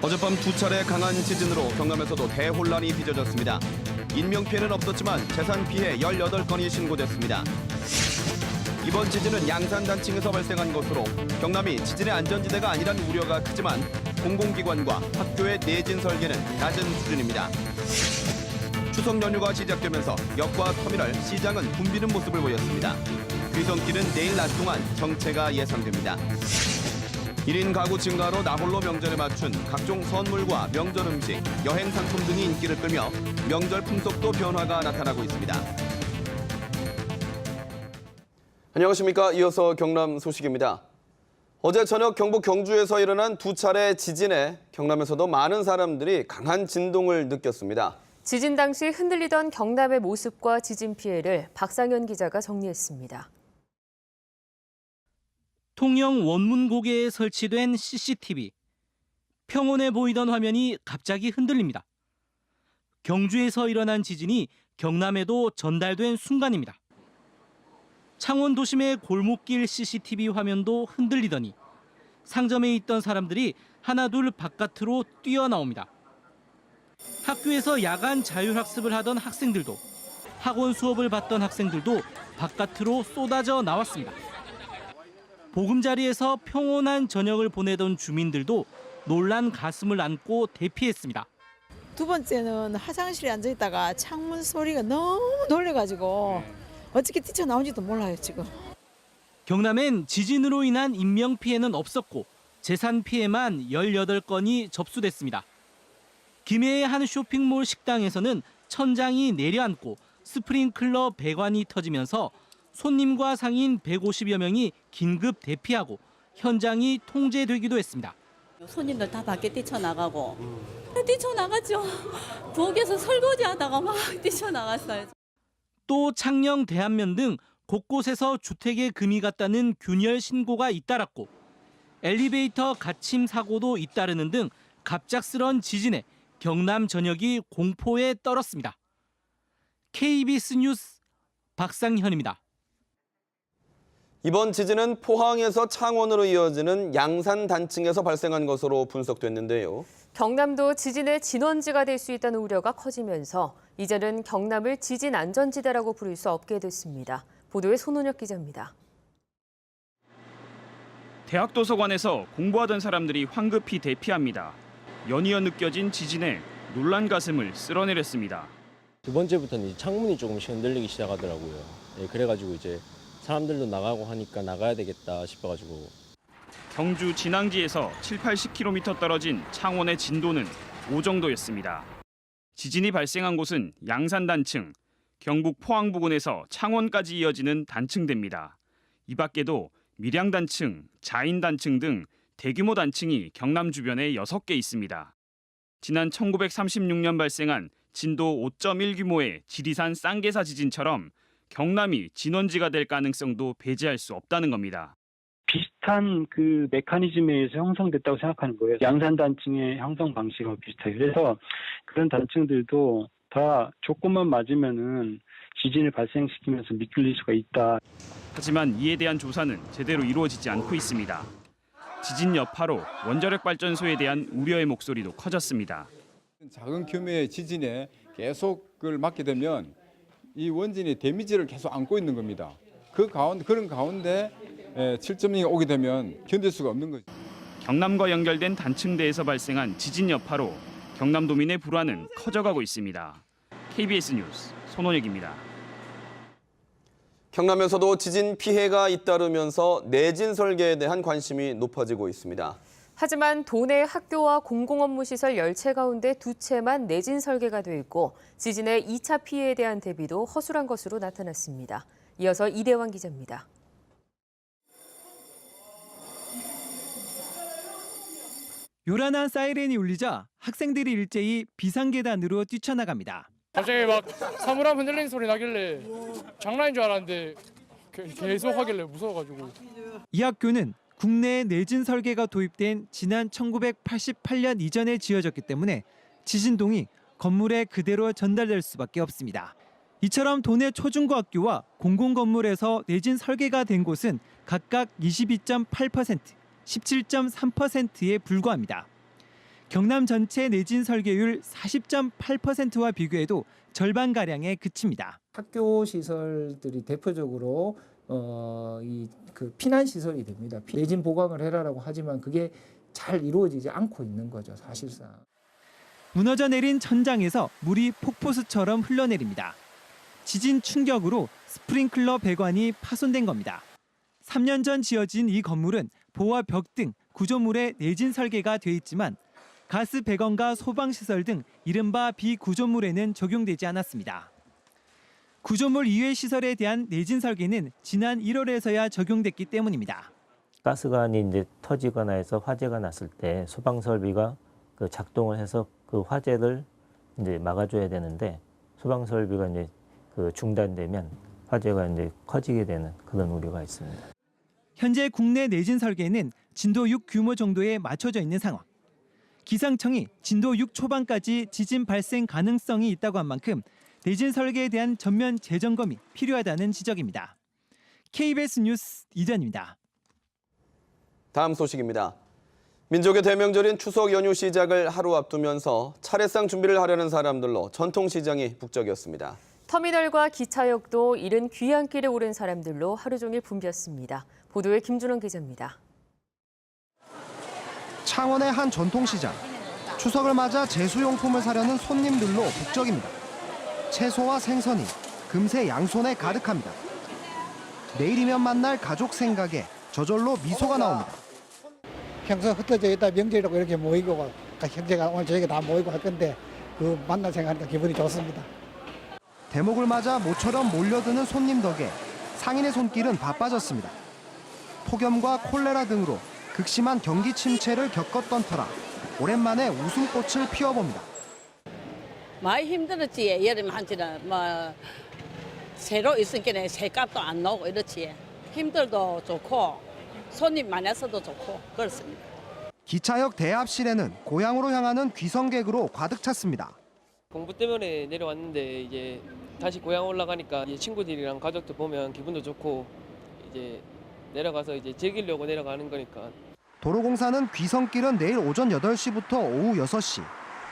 어젯밤 두 차례 강한 지진으로 경남에서도 대혼란이 빚어졌습니다. 인명피해는 없었지만 재산 피해 18건이 신고됐습니다. 이번 지진은 양산 단층에서 발생한 것으로 경남이 지진의 안전지대가 아니란 우려가 크지만 공공기관과 학교의 내진 설계는 낮은 수준입니다. 추석 연휴가 시작되면서 역과 터미널, 시장은 붐비는 모습을 보였습니다. 귀성길은 내일 낮 동안 정체가 예상됩니다. 1인 가구 증가로 나홀로 명절에 맞춘 각종 선물과 명절 음식, 여행 상품 등이 인기를 끌며 명절 풍속도 변화가 나타나고 있습니다. 안녕하십니까. 이어서 경남 소식입니다. 어제 저녁 경북 경주에서 일어난 두 차례 지진에 경남에서도 많은 사람들이 강한 진동을 느꼈습니다. 지진 당시 흔들리던 경남의 모습과 지진 피해를 박상현 기자가 정리했습니다. 통영 원문 고개에 설치된 CCTV. 평온해 보이던 화면이 갑자기 흔들립니다. 경주에서 일어난 지진이 경남에도 전달된 순간입니다. 창원 도심의 골목길 CCTV 화면도 흔들리더니 상점에 있던 사람들이 하나둘 바깥으로 뛰어나옵니다. 학교에서 야간 자율학습을 하던 학생들도, 학원 수업을 받던 학생들도 바깥으로 쏟아져 나왔습니다. 보금자리에서 평온한 저녁을 보내던 주민들도 놀란 가슴을 안고 대피했습니다. 두 번째는 화장실에 앉아 있다가 창문 소리가 너무 놀래가지고 어떻게 뛰쳐나온지도 몰라요, 지금. 경남엔 지진으로 인한 인명피해는 없었고 재산 피해만 18건이 접수됐습니다. 김해의 한 쇼핑몰 식당에서는 천장이 내려앉고 스프링클러 배관이 터지면서 손님과 상인 150여 명이 긴급 대피하고 현장이 통제되기도 했습니다. 손님들 다 밖에 뛰쳐나가고 뛰쳐나갔죠. 부엌에서 설거지하다가 막 뛰쳐나갔어요. 또 창녕 대안면 등 곳곳에서 주택에 금이 갔다는 균열 신고가 잇따랐고 엘리베이터 갇힘 사고도 잇따르는 등 갑작스런 지진에 경남 전역이 공포에 떨었습니다. KBS 뉴스 박상현입니다. 이번 지진은 포항에서 창원으로 이어지는 양산 단층에서 발생한 것으로 분석됐는데요. 경남도 지진의 진원지가 될 수 있다는 우려가 커지면서 이제는 경남을 지진 안전지대라고 부를 수 없게 됐습니다. 보도에 손은혁 기자입니다. 대학 도서관에서 공부하던 사람들이 황급히 대피합니다. 연이어 느껴진 지진에 놀란 가슴을 쓸어내렸습니다. 두 번째부터는 창문이 조금씩 흔들리기 시작하더라고요. 그래가지고 이제 사람들도 나가고 하니까 나가야 되겠다 싶어가지고. 경주 진앙지에서 7-80km 떨어진 창원의 진도는 5 정도였습니다. 지진이 발생한 곳은 양산 단층, 경북 포항 부근에서 창원까지 이어지는 단층대입니다. 이 밖에도 밀양 단층, 자인 단층 등 대규모 단층이 경남 주변에 6개 있습니다. 지난 1936년 발생한 진도 5.1 규모의 지리산 쌍계사 지진처럼 경남이 진원지가 될 가능성도 배제할 수 없다는 겁니다. 비슷한 그 메커니즘에 의해서 형성됐다고 생각하는 거예요. 양산 단층의 형성 방식하고 비슷해요. 그래서 그런 단층들도 다 조건만 맞으면은 지진을 발생시키면서 미끌릴 수가 있다. 하지만 이에 대한 조사는 제대로 이루어지지 않고 있습니다. 지진 여파로 원자력 발전소에 대한 우려의 목소리도 커졌습니다. 작은 규모의 지진에 계속 그걸 맞게 되면 이 원진이 데미지를 계속 안고 있는 겁니다. 그런 가운데 7.0이 오게 되면 견딜 수가 없는 거죠. 경남과 연결된 단층대에서 발생한 지진 여파로 경남도민의 불안은 커져가고 있습니다. KBS 뉴스 손원혁입니다. 경남에서도 지진 피해가 잇따르면서 내진 설계에 대한 관심이 높아지고 있습니다. 하지만 도내 학교와 공공업무시설 10채 가운데 2채만 내진 설계가 돼 있고 지진의 2차 피해에 대한 대비도 허술한 것으로 나타났습니다. 이어서 이대환 기자입니다. 요란한 사이렌이 울리자 학생들이 일제히 비상계단으로 뛰쳐나갑니다. 갑자기 막 사물함 흔들리는 소리 나길래 장난인 줄 알았는데 계속 하길래 무서워가지고. 이 학교는 국내에 내진 설계가 도입된 지난 1988년 이전에 지어졌기 때문에 지진동이 건물에 그대로 전달될 수밖에 없습니다. 이처럼 도내 초중고학교와 공공건물에서 내진 설계가 된 곳은 각각 22.8%, 17.3%에 불과합니다. 경남 전체 내진 설계율 40.8%와 비교해도 절반가량에 그칩니다. 학교 시설들이 대표적으로 그 피난 시설이 됩니다. 내진 보강을 해라라고 하지만 그게 잘 이루어지지 않고 있는 거죠, 사실상. 무너져 내린 천장에서 물이 폭포수처럼 흘러내립니다. 지진 충격으로 스프링클러 배관이 파손된 겁니다. 3년 전 지어진 이 건물은 보와 벽 등 구조물에 내진 설계가 돼 있지만 가스 배관과 소방시설 등 이른바 비구조물에는 적용되지 않았습니다. 구조물 이외 시설에 대한 내진 설계는 지난 1월에서야 적용됐기 때문입니다. 가스관이 이제 터지거나 해서 화재가 났을 때 소방 설비가 그 작동을 해서 그 화재를 이제 막아줘야 되는데 소방 설비가 이제 그 중단되면 화재가 이제 커지게 되는 그런 우려가 있습니다. 현재 국내 내진 설계는 진도 6 규모 정도에 맞춰져 있는 상황. 기상청이 진도 6 초반까지 지진 발생 가능성이 있다고 한 만큼 내진 설계에 대한 전면 재점검이 필요하다는 지적입니다. KBS 뉴스 이전입니다. 다음 소식입니다. 민족의 대명절인 추석 연휴 시작을 하루 앞두면서 차례상 준비를 하려는 사람들로 전통시장이 북적였습니다. 터미널과 기차역도 이른 귀향길에 오른 사람들로 하루 종일 붐볐습니다. 보도에 김준원 기자입니다. 창원의 한 전통시장. 추석을 맞아 제수용품을 사려는 손님들로 북적입니다. 채소와 생선이 금세 양손에 가득합니다. 내일이면 만날 가족 생각에 저절로 미소가 나옵니다. 평소 흩어져 있다 명절이라고 이렇게 모이고 형제가 오늘 저녁에 다 모이고 할 건데 그 만날 생각하니까 기분이 좋습니다. 대목을 맞아 모처럼 몰려드는 손님 덕에 상인의 손길은 바빠졌습니다. 폭염과 콜레라 등으로 극심한 경기 침체를 겪었던 터라 오랜만에 웃음꽃을 피워봅니다. 많이 힘들었지. 여름 한지는 뭐 새로 있으니까 새값도 안 나오고 이렇지. 힘들도 좋고 손님 많아서도 좋고 그렇습니다. 기차역 대합실에는 고향으로 향하는 귀성객으로 가득 찼습니다. 공부 때문에 내려왔는데 이제 다시 고향 올라가니까 이제 친구들이랑 가족들 보면 기분도 좋고 이제 내려가서 이제 즐기려고 내려가는 거니까. 도로공사는 귀성길은 내일 오전 8시부터 오후 6시,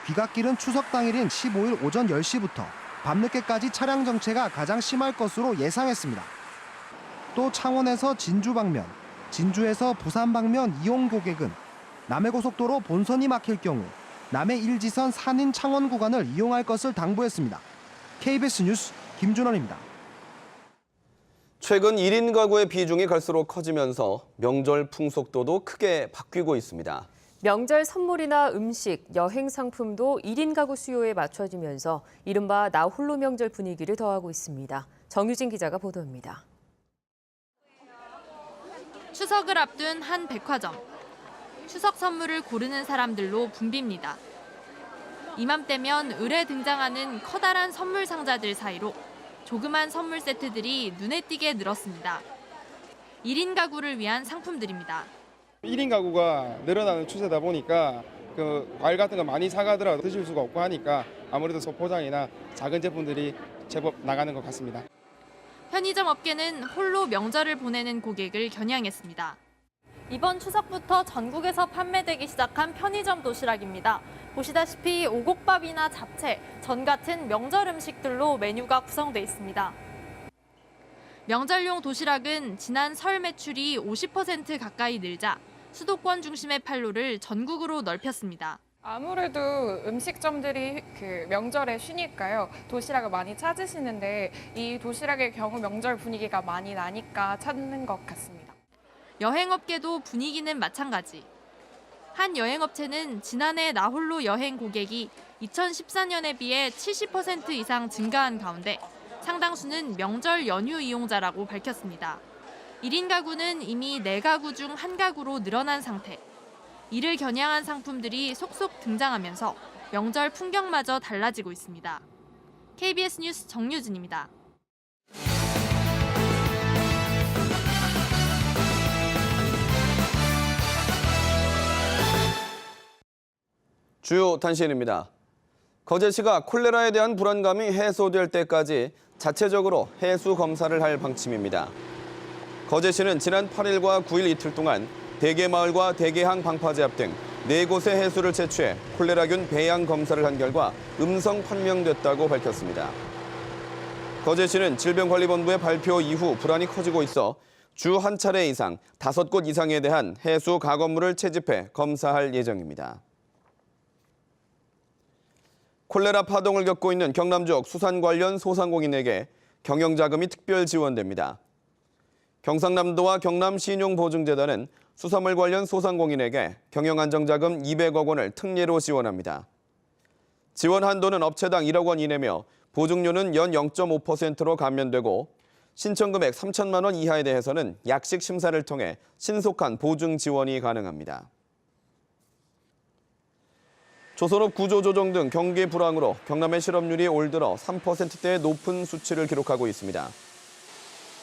귀갓길은 추석 당일인 15일 오전 10시부터 밤늦게까지 차량 정체가 가장 심할 것으로 예상했습니다. 또 창원에서 진주 방면, 진주에서 부산 방면 이용 고객은 남해고속도로 본선이 막힐 경우 남해 1지선 산인 창원 구간을 이용할 것을 당부했습니다. KBS 뉴스 김준원입니다. 최근 1인 가구의 비중이 갈수록 커지면서 명절 풍속도도 크게 바뀌고 있습니다. 명절 선물이나 음식, 여행 상품도 1인 가구 수요에 맞춰지면서 이른바 나 홀로 명절 분위기를 더하고 있습니다. 정유진 기자가 보도합니다. 추석을 앞둔 한 백화점. 추석 선물을 고르는 사람들로 붐빕니다. 이맘때면 을에 등장하는 커다란 선물 상자들 사이로 조그만 선물 세트들이 눈에 띄게 늘었습니다. 1인 가구를 위한 상품들입니다. 1인 가구가 늘어나는 추세다 보니까 그 과일 같은 거 많이 사가더라도 드실 수가 없고 하니까 아무래도 소포장이나 작은 제품들이 제법 나가는 것 같습니다. 편의점 업계는 홀로 명절을 보내는 고객을 겨냥했습니다. 이번 추석부터 전국에서 판매되기 시작한 편의점 도시락입니다. 보시다시피 오곡밥이나 잡채, 전 같은 명절 음식들로 메뉴가 구성돼 있습니다. 명절용 도시락은 지난 설 매출이 50% 가까이 늘자 수도권 중심의 판로를 전국으로 넓혔습니다. 아무래도 음식점들이 명절에 쉬니까요. 도시락을 많이 찾으시는데 이 도시락의 경우 명절 분위기가 많이 나니까 찾는 것 같습니다. 여행업계도 분위기는 마찬가지. 한 여행업체는 지난해 나홀로 여행 고객이 2014년에 비해 70% 이상 증가한 가운데 상당수는 명절 연휴 이용자라고 밝혔습니다. 1인 가구는 이미 4가구 중 1가구로 늘어난 상태. 이를 겨냥한 상품들이 속속 등장하면서 명절 풍경마저 달라지고 있습니다. KBS 뉴스 정유진입니다. 주요 단신입니다. 거제시가 콜레라에 대한 불안감이 해소될 때까지 자체적으로 해수 검사를 할 방침입니다. 거제시는 지난 8일과 9일 이틀 동안 대게마을과 대게항 방파제합 등 4곳의 해수를 채취해 콜레라균 배양 검사를 한 결과 음성 판명됐다고 밝혔습니다. 거제시는 질병관리본부의 발표 이후 불안이 커지고 있어 주 한 차례 이상 5곳 이상에 대한 해수 가건물을 채집해 검사할 예정입니다. 콜레라 파동을 겪고 있는 경남 지역 수산 관련 소상공인에게 경영자금이 특별 지원됩니다. 경상남도와 경남신용보증재단은 수산물 관련 소상공인에게 경영안정자금 200억 원을 특례로 지원합니다. 지원 한도는 업체당 1억 원 이내며 보증료는 연 0.5%로 감면되고 신청 금액 3천만 원 이하에 대해서는 약식 심사를 통해 신속한 보증 지원이 가능합니다. 조선업 구조조정 등 경기 불황으로 경남의 실업률이 올 들어 3%대의 높은 수치를 기록하고 있습니다.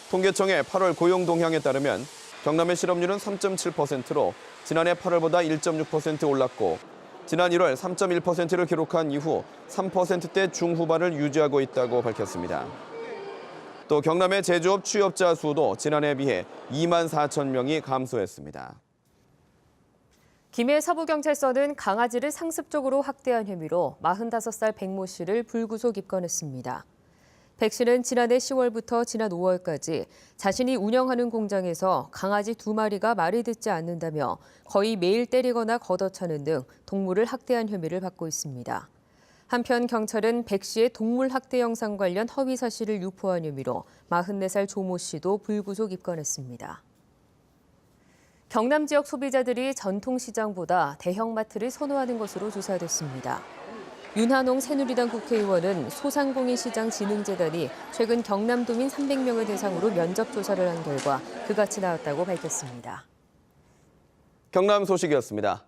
통계청의 8월 고용 동향에 따르면 경남의 실업률은 3.7%로 지난해 8월보다 1.6% 올랐고 지난 1월 3.1%를 기록한 이후 3%대 중후반을 유지하고 있다고 밝혔습니다. 또 경남의 제조업 취업자 수도 지난해에 비해 2만 4천 명이 감소했습니다. 김해 서부경찰서는 강아지를 상습적으로 학대한 혐의로 45살 백모 씨를 불구속 입건했습니다. 백 씨는 지난해 10월부터 지난 5월까지 자신이 운영하는 공장에서 강아지 2마리가 말을 듣지 않는다며 거의 매일 때리거나 걷어차는 등 동물을 학대한 혐의를 받고 있습니다. 한편 경찰은 백 씨의 동물 학대 영상 관련 허위 사실을 유포한 혐의로 44살 조모 씨도 불구속 입건했습니다. 경남 지역 소비자들이 전통시장보다 대형마트를 선호하는 것으로 조사됐습니다. 윤한홍 새누리당 국회의원은 소상공인시장진흥재단이 최근 경남도민 300명을 대상으로 면접 조사를 한 결과 그같이 나왔다고 밝혔습니다. 경남 소식이었습니다.